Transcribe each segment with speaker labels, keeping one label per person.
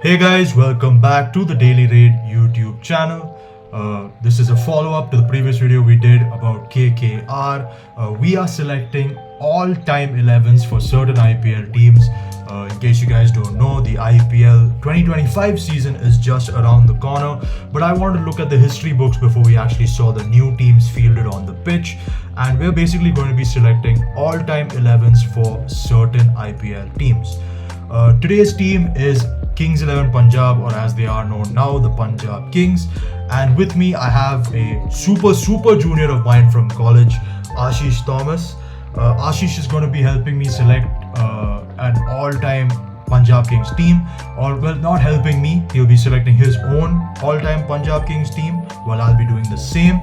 Speaker 1: Hey guys, welcome back to the Daily Raid YouTube channel. This is a follow-up to the previous video we did about KKR. We are selecting all-time 11s for certain IPL teams. In case you guys don't know, the IPL 2025 season is just around the corner. But I want to look at the history books before we actually saw the new teams fielded on the pitch. And we're basically going to be selecting all-time 11s for certain IPL teams. Today's team is Kings 11 Punjab, or as they are known now, the Punjab Kings. And with me, I have a super junior of mine from college, Ashish Thomas. Ashish is going to be helping me select an all-time Punjab Kings team, or well, not helping me. He'll be selecting his own all-time Punjab Kings team, while I'll be doing the same.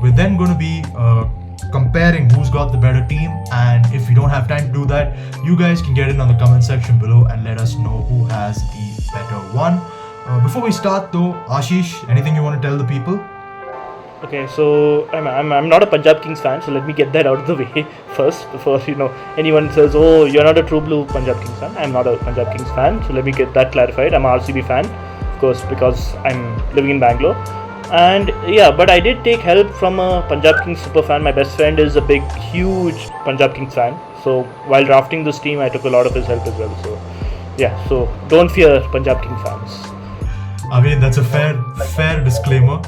Speaker 1: We're then going to be comparing who's got the better team, and if you don't have time to do that, you guys can get in on the comment section below and let us know who has the better one. Before we start though, Ashish, anything you want to tell the people?
Speaker 2: Okay, so I'm not a Punjab Kings fan, so let me get that out of the way first before anyone says, oh, you're not a true blue Punjab Kings fan. I'm not a Punjab Kings fan, so let me get that clarified. I'm a RCB fan, of course, because I'm living in Bangalore. And yeah, but I did take help from a Punjab Kings super fan. My best friend is a huge Punjab Kings fan. So while drafting this team, I took a lot of his help as well. So yeah, so don't fear Punjab Kings fans.
Speaker 1: I mean, that's a fair disclaimer.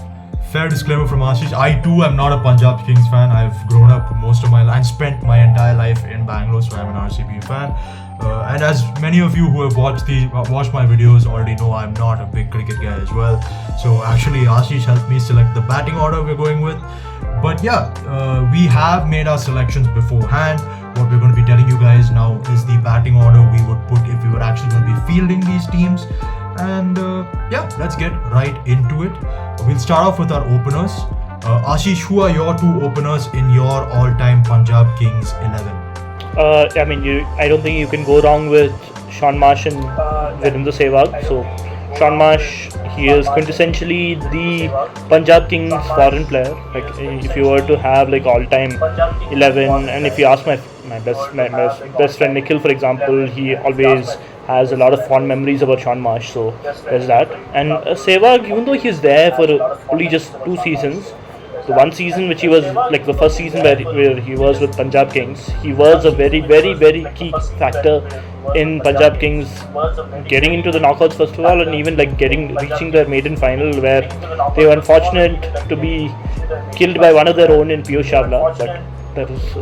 Speaker 1: Fair disclaimer from Ashish. I too am not a Punjab Kings fan. I've grown up most of my life and spent my entire life in Bangalore, so I'm an RCB fan. And as many of you who have watched my videos already know, I'm not a big cricket guy as well. So actually, Ashish helped me select the batting order we're going with. But yeah, we have made our selections beforehand. What we're going to be telling you guys now is the batting order we would put if we were actually going to be fielding these teams. And yeah, let's get right into it. We'll start off with our openers. Ashish, who are your two openers in your all-time Punjab Kings 11?
Speaker 2: I don't think you can go wrong with Sean Marsh and Virendra Sehwag. So Sean Marsh, he is quintessentially the Punjab Kings foreign player. Like if you were to have like all-time 11, and if you ask my best friend Nikhil, for example, he always has a lot of fond memories about Sean Marsh. So there's that. And Sehwag, even though he's there for only just 2 seasons. The one season which he was like the first season where he was with Punjab Kings, he was a very key factor in Punjab Kings getting into the knockouts first of all, and even like reaching their maiden final where they were unfortunate to be killed by one of their own in Piyush Chawla. But that is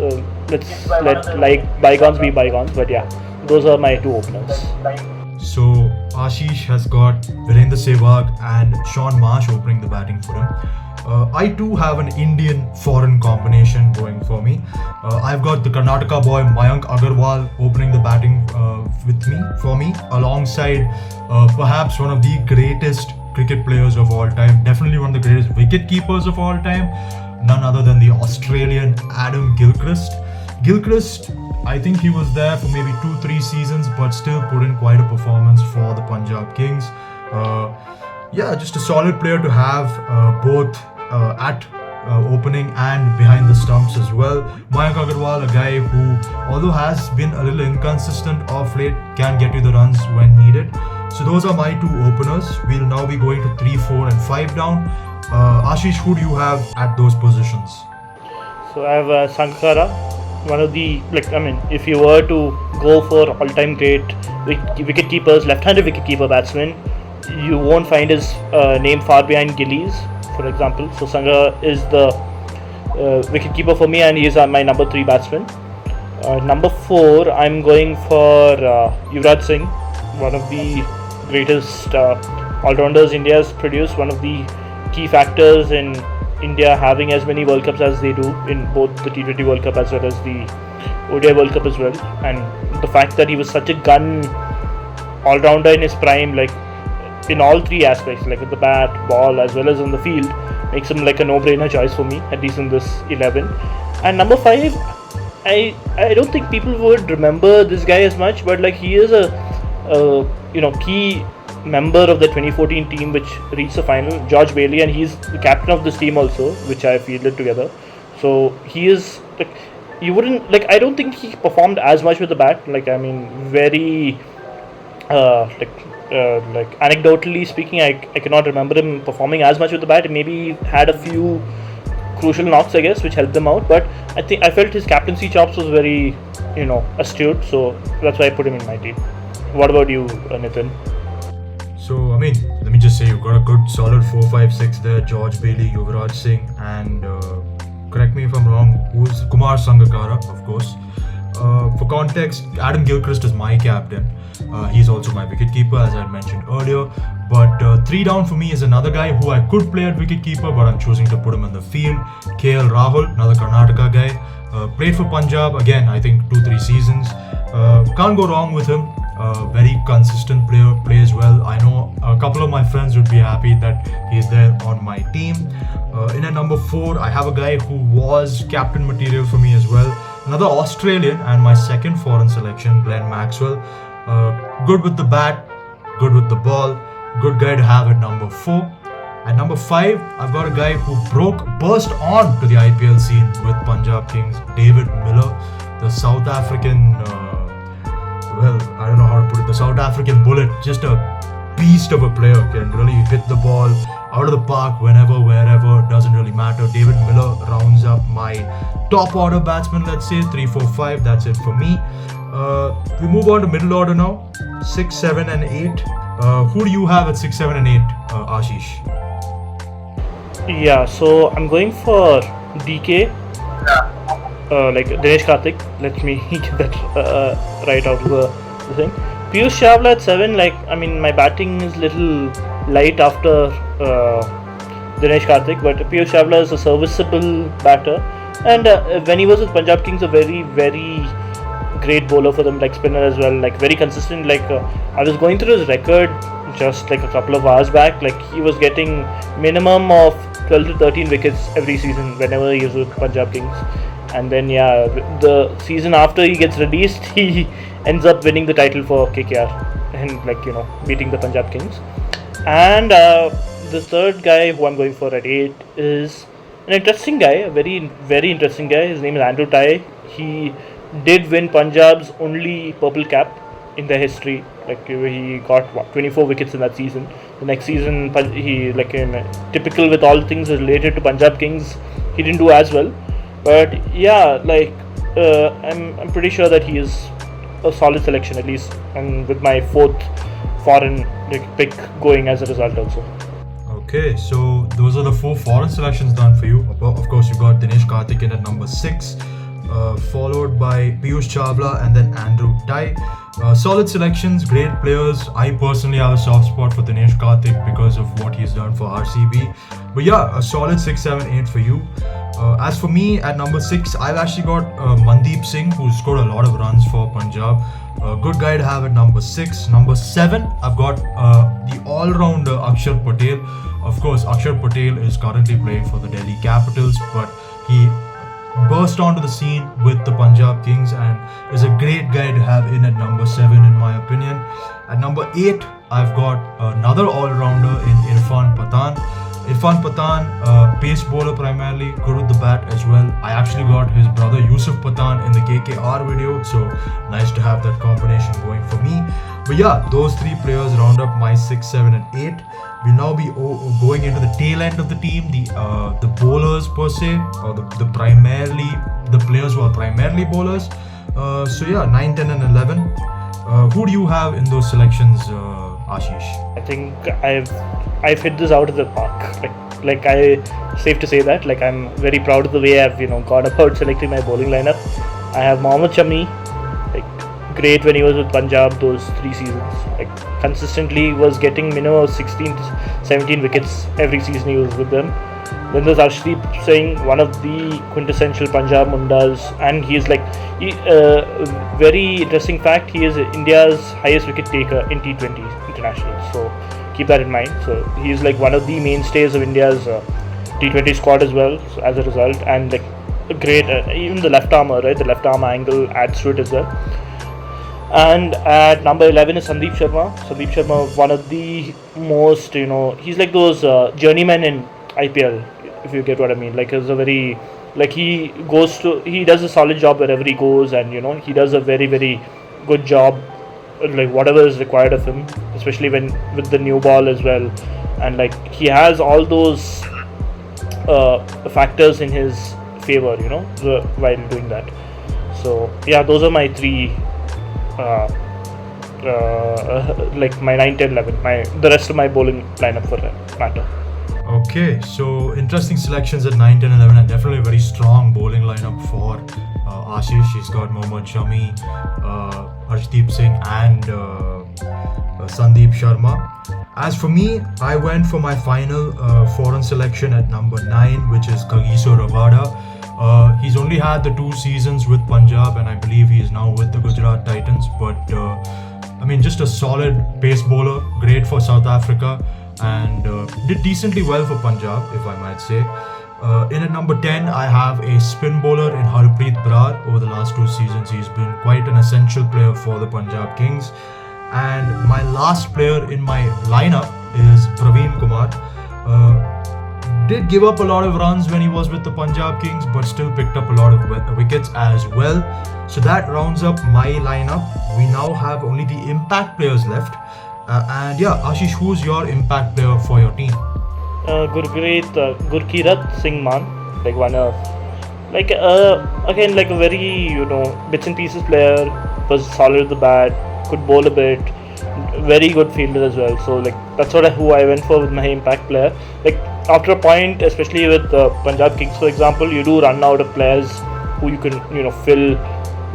Speaker 2: let's let like bygones be bygones. But yeah, those are my two openers.
Speaker 1: So Ashish has got Virendra Sehwag and Sean Marsh opening the batting for him. I too have an Indian foreign combination going for me. I've got the Karnataka boy Mayank Agarwal opening the batting for me, alongside perhaps one of the greatest cricket players of all time, definitely one of the greatest wicket keepers of all time, none other than the Australian Adam Gilchrist. Gilchrist, I think he was there for maybe 2-3 seasons, but still put in quite a performance for the Punjab Kings. Yeah, just a solid player to have both at opening and behind the stumps as well. Mayank Agarwal, a guy who, although has been a little inconsistent of late, can get you the runs when needed. So those are my two openers. We'll now be going to 3, 4 and 5 down. Ashish, who do you have at those positions?
Speaker 2: So I have Sangakkara, one of the if you were to go for all-time great wicket keepers, left-handed wicket keeper batsman, you won't find his name far behind Gillies, for example. So Sangha is the wicket keeper for me, and he is my number 3 batsman. Number 4, I'm going for Yuvraj Singh, one of the greatest all-rounders India has produced, one of the key factors in India having as many World Cups as they do, in both the T20 World Cup as well as the ODI World Cup as well. And the fact that he was such a gun all-rounder in his prime, like in all 3 aspects, like with the bat, ball as well as on the field, makes him like a no-brainer choice for me, at least in this 11. And number 5, I don't think people would remember this guy as much, but like he is a key member of the 2014 team which reached the final, George Bailey, and he's the captain of this team also, which I fielded together. So he is like, you wouldn't like, I don't think he performed as much with the bat, like I mean very like like anecdotally speaking, I cannot remember him performing as much with the bat. Maybe he had a few crucial knocks, I guess, which helped them out. But I felt his captaincy chops was very, astute. So that's why I put him in my team. What about you, Nitin?
Speaker 1: So, I mean, let me just say you've got a good solid 4-5-6 there. George Bailey, Yuvraj Singh, and correct me if I'm wrong, who's Kumar Sangakkara, of course. For context, Adam Gilchrist is my captain. He's also my wicketkeeper, as I mentioned earlier. But 3 down for me is another guy who I could play at wicketkeeper, but I'm choosing to put him in the field. KL Rahul, another Karnataka guy. Played for Punjab, again, I think 2-3 seasons. Can't go wrong with him. Very consistent player, plays well. I know a couple of my friends would be happy that he's there on my team. In at number 4, I have a guy who was captain material for me as well. Another Australian and my second foreign selection, Glenn Maxwell. Good with the bat, good with the ball, good guy to have at number 4. At number 5, I've got a guy who burst on to the IPL scene with Punjab Kings, David Miller, the South African, I don't know how to put it, the South African bullet, just a beast of a player, can really hit the ball out of the park whenever, wherever, doesn't really matter. David Miller rounds up my top order batsman, let's say, 3, 4, 5, that's it for me. We move on to middle order now, 6, 7 and 8. Who do you have at 6, 7 and 8, Ashish?
Speaker 2: Yeah, so I'm going for DK, like Dinesh Karthik. Let me get that right out of the thing. Piyush Chawla at 7, my batting is little light after Dinesh Karthik, but Piyush Chawla is a serviceable batter, and when he was with Punjab Kings, a very, very great bowler for them, like spinner as well, like very consistent. I was going through his record just like a couple of hours back. Like he was getting minimum of 12 to 13 wickets every season whenever he was with Punjab Kings. And then the season after he gets released, he ends up winning the title for KKR and beating the Punjab Kings. And the third guy who I'm going for at 8 is an interesting guy, a very, very interesting guy. His name is Andrew Tye. He did win Punjab's only purple cap in their history. He got 24 wickets in that season. The next season, he typical with all things related to Punjab Kings, he didn't do as well. But I'm pretty sure that he is a solid selection, at least, and with my 4th foreign pick going as a result also.
Speaker 1: Okay, so those are the 4 foreign selections done for you. Of course, you got Dinesh Karthik in at number 6, followed by Piyush Chawla and then Andrew Tye. Solid selections, great players. I personally have a soft spot for Dinesh Karthik because of what he's done for RCB. But yeah, a solid 6, 7, 8 for you. As for me, at number 6, I've actually got Mandeep Singh, who's scored a lot of runs for Punjab. Good guy to have at number 6. Number 7, I've got the all-rounder Akshar Patel. Of course, Akshar Patel is currently playing for the Delhi Capitals, but he burst onto the scene with the Punjab Kings and is a great guy to have in at number 7, in my opinion. At number 8, I've got another all-rounder in Irfan Pathan. Irfan Pathan, pace bowler primarily, good with the bat as well. I actually got his brother Yusuf Pathan in the KKR video, so nice to have that combination going for me. But yeah, those 3 players round up my 6, 7 and 8. We'll now be going into the tail end of the team, the bowlers per se, or the players who are primarily bowlers. So yeah, 9, 10 and 11. Who do you have in those selections, Ashish?
Speaker 2: I think I've hit this out of the park. Safe to say that. I'm very proud of the way I've gone about selecting my bowling lineup. I have Mohammad Shami, great when he was with Punjab those 3 seasons. Consistently was getting minimum of 16 to 17 wickets every season he was with them. Then there's Arshdeep Singh, one of the quintessential Punjab Mundas, and he is very interesting fact, he is India's highest wicket taker in T20 internationals, so keep that in mind. So he is one of the mainstays of India's T20 squad as well, so as a result, and a great even the left arm angle adds to it as well. And at number 11 is Sandeep Sharma, one of the most, he's like those journeymen in IPL, if you get what I mean. He's a very, he does a solid job wherever he goes, and he does a very, very good job like whatever is required of him, especially when with the new ball as well, and like he has all those factors in his favor, while doing that. So yeah, those are my three. Uh, like my 9, 10, 11, the rest of my bowling lineup for that matter.
Speaker 1: Okay, so interesting selections at 9, 10, 11, and definitely a very strong bowling lineup for Ashish. He's got Mohammad Shami, Harshdeep Singh, and Sandeep Sharma. As for me, I went for my final foreign selection at number 9, which is Kagiso Rabada. He's only had the 2 seasons with Punjab, and I believe he is now with the Gujarat Titans. But I mean, just a solid pace bowler, great for South Africa, and did decently well for Punjab, if I might say. In at number 10, I have a spin bowler in Harpreet Brar. Over the last 2 seasons, he's been quite an essential player for the Punjab Kings. And my last player in my lineup is Praveen Kumar. Did give up a lot of runs when he was with the Punjab Kings, but still picked up a lot of wickets as well. So that rounds up my lineup. We now have only the impact players left. And yeah, Ashish, who's your impact player for your team?
Speaker 2: Gurkirat Singh Man, like one of, like again, like a very bits and pieces player, was solid with the bat, could bowl a bit, very good fielder as well. So like that's who I went for with my impact player. Like after a point, especially with Punjab Kings, for example, you do run out of players who you can fill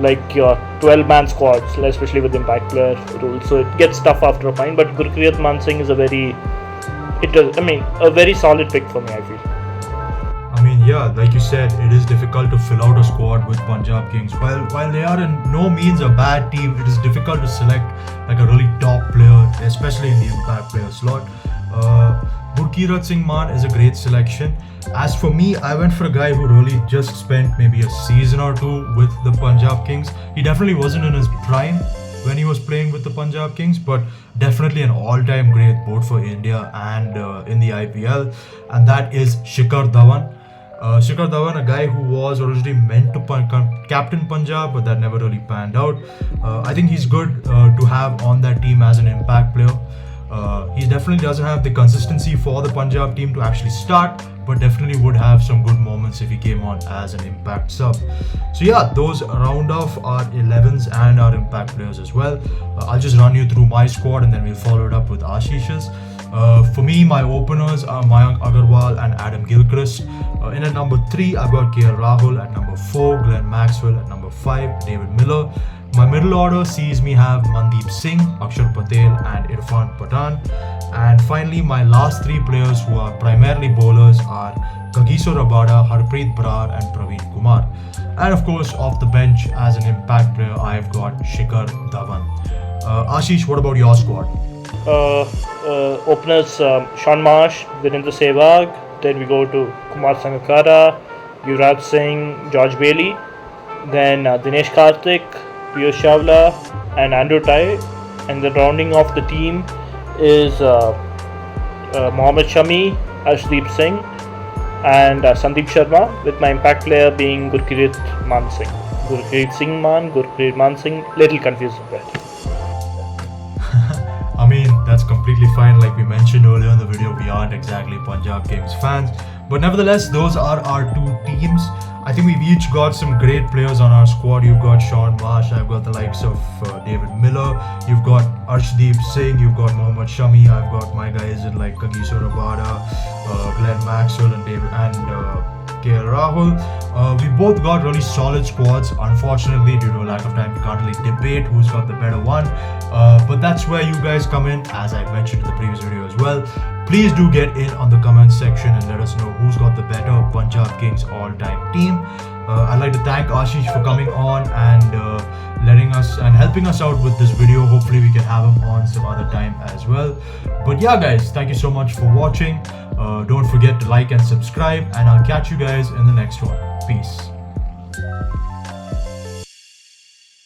Speaker 2: like your 12-man squads, especially with impact player rules. So it gets tough after a point. But Gurkirat Man Singh is a very solid pick for me, I feel.
Speaker 1: I mean, yeah, like you said, it is difficult to fill out a squad with Punjab Kings. While they are in no means a bad team, it is difficult to select like a really top player, especially in the impact player slot. Gurkirat Singh Man is a great selection. As for me, I went for a guy who really just spent maybe a season or 2 with the Punjab Kings. He definitely wasn't in his prime when he was playing with the Punjab Kings, but definitely an all-time great both for India and in the IPL, and that is Shikhar Dhawan. Shikhar Dhawan, a guy who was originally meant to captain Punjab, but that never really panned out. I think he's good to have on that team as an impact player. He definitely doesn't have the consistency for the Punjab team to actually start, but definitely would have some good moments if he came on as an impact sub. So yeah, those round off our 11s and our impact players as well. I'll just run you through my squad and then we'll follow it up with Ashish's. For me, my openers are Mayank Agarwal and Adam Gilchrist. In at number 3, I've got KL Rahul. At number 4, Glenn Maxwell. At number 5, David Miller. My middle order sees me have Mandeep Singh, Akshar Patel and Irfan Pathan. And finally, my last 3 players who are primarily bowlers are Kagiso Rabada, Harpreet Brar and Praveen Kumar. And of course, off the bench as an impact player, I've got Shikhar Dhawan. Ashish, what about your squad?
Speaker 2: Openers Sean Marsh, Virendra Sehwag. Then we go to Kumar Sangakkara, Yuvraj Singh, George Bailey. Then Dinesh Karthik, Piyush Chawla and Andrew Tye. And the rounding off the team is Mohammad Shami, Harshdeep Singh and Sandeep Sharma, with my impact player being Gurkirat Man Singh. Gurkirat Man Singh, little confused with that.
Speaker 1: I mean, that's completely fine. Like we mentioned earlier in the video, we aren't exactly Punjab Kings fans. But nevertheless, those are our 2 teams. I think we've each got some great players on our squad. You've got Sean Marsh, I've got the likes of David Miller, you've got Harshdeep Singh, you've got Mohammad Shami, I've got my guys in like Kagiso Rabada, Glenn Maxwell and KL Rahul. We both got really solid squads. Unfortunately, due to a lack of time, we can't really debate who's got the better one. But that's where you guys come in, as I mentioned in the previous video as well. Please do get in on the comment section and let us know who's got the better Punjab Kings all-time team. I'd like to thank Ashish for coming on and letting us and helping us out with this video. Hopefully we can have him on some other time as well. But yeah guys, thank you so much for watching. Don't forget to like and subscribe, and I'll catch you guys in the next one. Peace.